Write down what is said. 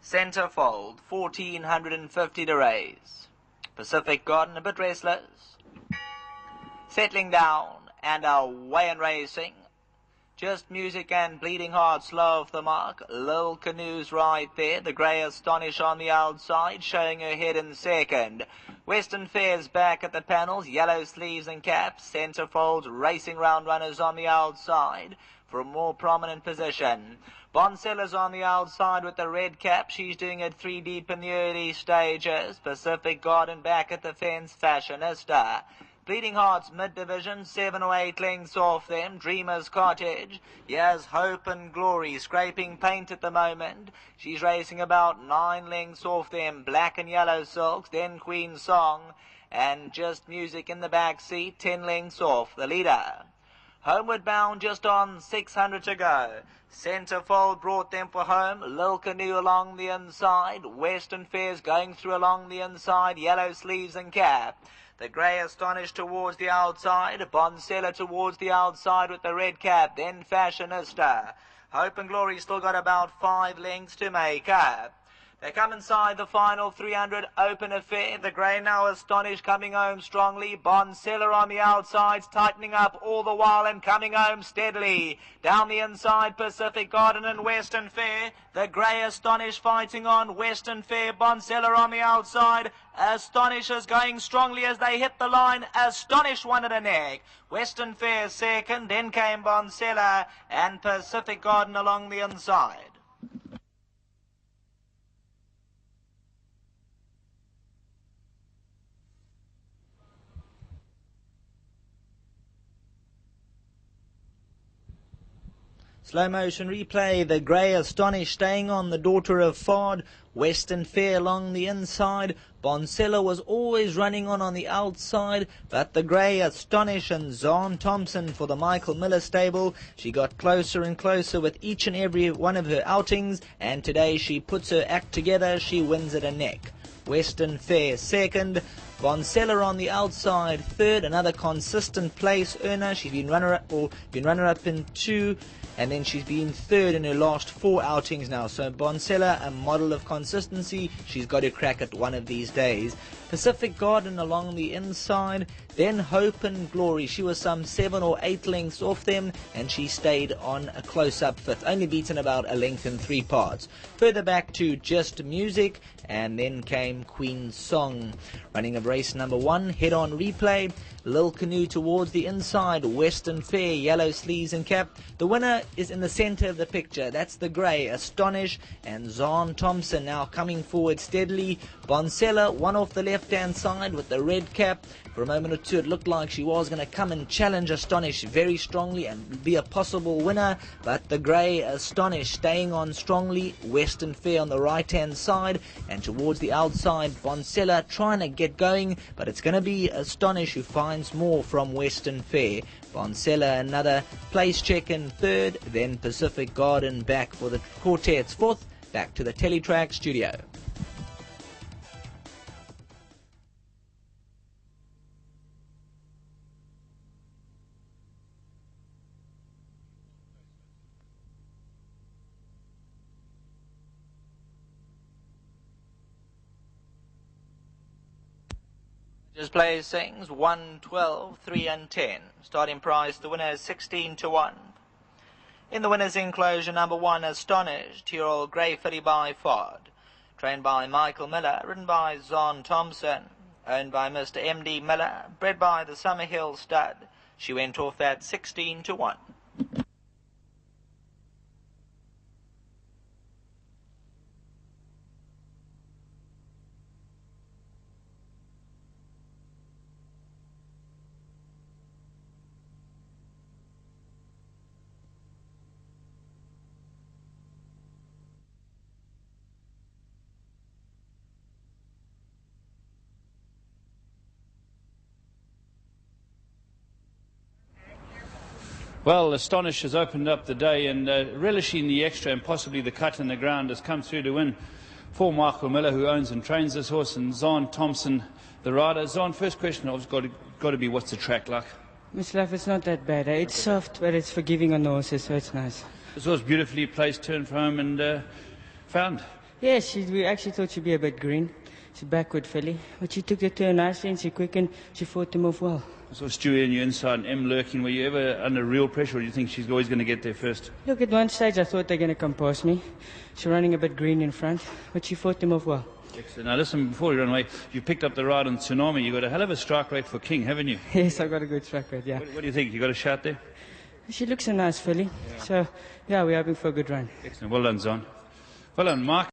Centerfold, 1450 to raise. Pacific Garden a bit restless. Settling down and away and racing. Just Music and Bleeding Heart slow off the mark. Lil Canoe's right there. The grey Astonish on the outside, showing her head in second. Western Fair's back at the panels, yellow sleeves and caps. Centerfold's racing round runners on the outside for a more prominent position. Boncella's on the outside with the red cap. She's doing it 3 deep in the early stages. Pacific Garden back at the fence, Fashionista. Bleeding Hearts mid-division, 7 or 8 lengths off them. Dreamer's Cottage. Here's Hope and Glory, scraping paint at the moment. She's racing about 9 lengths off them. Black and Yellow Silks, then Queen's Song. And Just Music in the back seat, 10 lengths off the leader. Homeward Bound just on 600 to go. Centerfold brought them for home. Lil Canoe along the inside. Western Fair's going through along the inside. Yellow sleeves and cap. The grey Astonish towards the outside. Boncella towards the outside with the red cap. Then Fashionista. Hope and Glory still got about 5 lengths to make up. They come inside the final 300, Open Affair. The grey now Astonish coming home strongly. Boncella on the outsides, tightening up all the while and coming home steadily. Down the inside, Pacific Garden and Western Fair. The grey Astonish fighting on. Western Fair, Boncella on the outside. Astonish is going strongly as they hit the line. Astonish won at a neck. Western Fair second, then came Boncella and Pacific Garden along the inside. Slow motion replay, the grey Astonish staying on, the daughter of Fard. Western Fair along the inside. Boncella was always running on the outside, but the grey Astonish and Zaanthompson for the Michael Miller stable. She got closer and closer with each and every one of her outings, and today she puts her act together. She wins at a neck. Western Fair second. Boncella on the outside third, another consistent place earner. She's been runner-up in 2, and then she's been third in her last 4 outings now. So Boncella, a model of consistency. She's got to crack it one of these days. Pacific Garden along the inside, then Hope and Glory. She was some 7 or 8 lengths off them, and she stayed on a close-up 5th, only beaten about a length in 3 parts. Further back to Just Music, and then came Queen's Song. Running of race number 1, head-on replay. Lil Canoe towards the inside. Western Fair, yellow sleeves and cap. The winner is in the center of the picture. That's the grey Astonish, and Zaanthompson now coming forward steadily. Boncella, one off the left-hand side with the red cap. For a moment or two, it looked like she was going to come and challenge Astonish very strongly and be a possible winner, but the grey Astonish staying on strongly. Western Fair on the right-hand side, and towards the outside, Boncella trying to get going, but it's going to be Astonish who finds more from Western Fair. Boncella another place check in 3rd, then Pacific Garden back for the quartet's 4th. Back to the Teletrack studio. Just plays things 1, 12, 3 and 10. Starting price, the winner is 16 to 1. In the winner's enclosure, number 1, Astonished, your old grey filly by Ford. Trained by Michael Miller, ridden by Zaanthompson, owned by Mr. M.D. Miller, bred by the Summerhill stud. She went off at 16 to 1. Well, Astonish has opened up the day, and relishing the extra and possibly the cut in the ground, has come through to win for Michael Miller, who owns and trains this horse, and Zaanthompson, the rider. Zahn, first question has got to be, what's the track like? Miss Love, it's not that bad. It's soft, but it's forgiving on the horses, so it's nice. This was beautifully placed, turned for home and found. Yes, we actually thought she'd be a bit green. She's a backward filly. But she took the turn nicely and she quickened. She fought him off well. I saw Stewie on your inside and M lurking. Were you ever under real pressure, or do you think she's always going to get there first? Look, at one stage I thought they're going to come past me. She's running a bit green in front, but she fought him off well. Excellent. Now listen, before you run away, you picked up the ride on Tsunami. You've got a hell of a strike rate for King, haven't you? Yes, I've got a good strike rate, yeah. What do you think? You got a shout there? She looks a nice filly. So, yeah, we're hoping for a good run. Excellent. Well done, Zon. Well done, Mark.